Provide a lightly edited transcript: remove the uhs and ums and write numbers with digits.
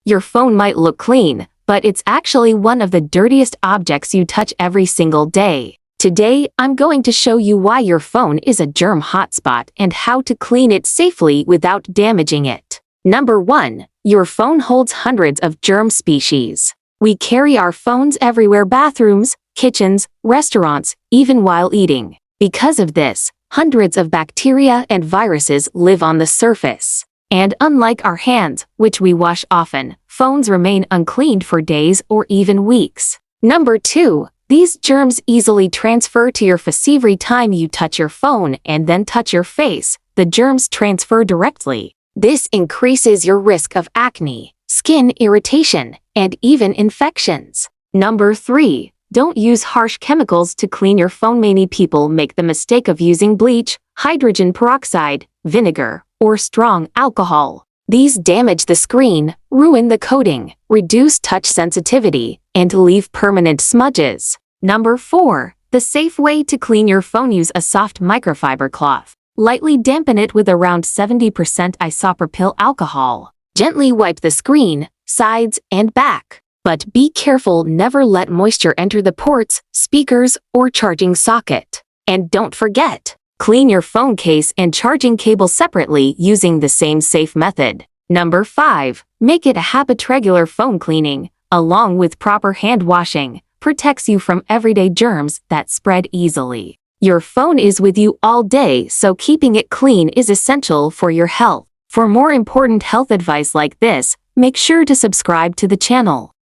Your phone might look clean, but it's actually one of the dirtiest objects you touch every single day. Today, I'm going to show you why your phone is a germ hotspot and how to clean it safely without damaging it. Number 1. Your phone holds hundreds of germ species. We carry our phones everywhere: bathrooms, kitchens, restaurants, even while eating. Because of this, hundreds of bacteria and viruses live on the surface. And unlike our hands, which we wash often, phones remain uncleaned for days or even weeks. Number 2. These germs easily transfer to your face. Every time you touch your phone and then touch your face, the germs transfer directly. This increases your risk of acne, skin irritation, and even infections. Number 3. Don't use harsh chemicals to clean your phone. Many people make the mistake of using bleach, hydrogen peroxide, vinegar, or strong alcohol. These damage the screen, ruin the coating, reduce touch sensitivity, and leave permanent smudges. Number 4. The safe way to clean your phone: use a soft microfiber cloth. Lightly dampen it with around 70% isopropyl alcohol. Gently wipe the screen, sides, and back. But be careful, never let moisture enter the ports, speakers, or charging socket. And don't forget, clean your phone case and charging cable separately using the same safe method. Number 5. Make it a habit. Regular phone cleaning, along with proper hand washing, protects you from everyday germs that spread easily. Your phone is with you all day, so keeping it clean is essential for your health. For more important health advice like this, make sure to subscribe to the channel.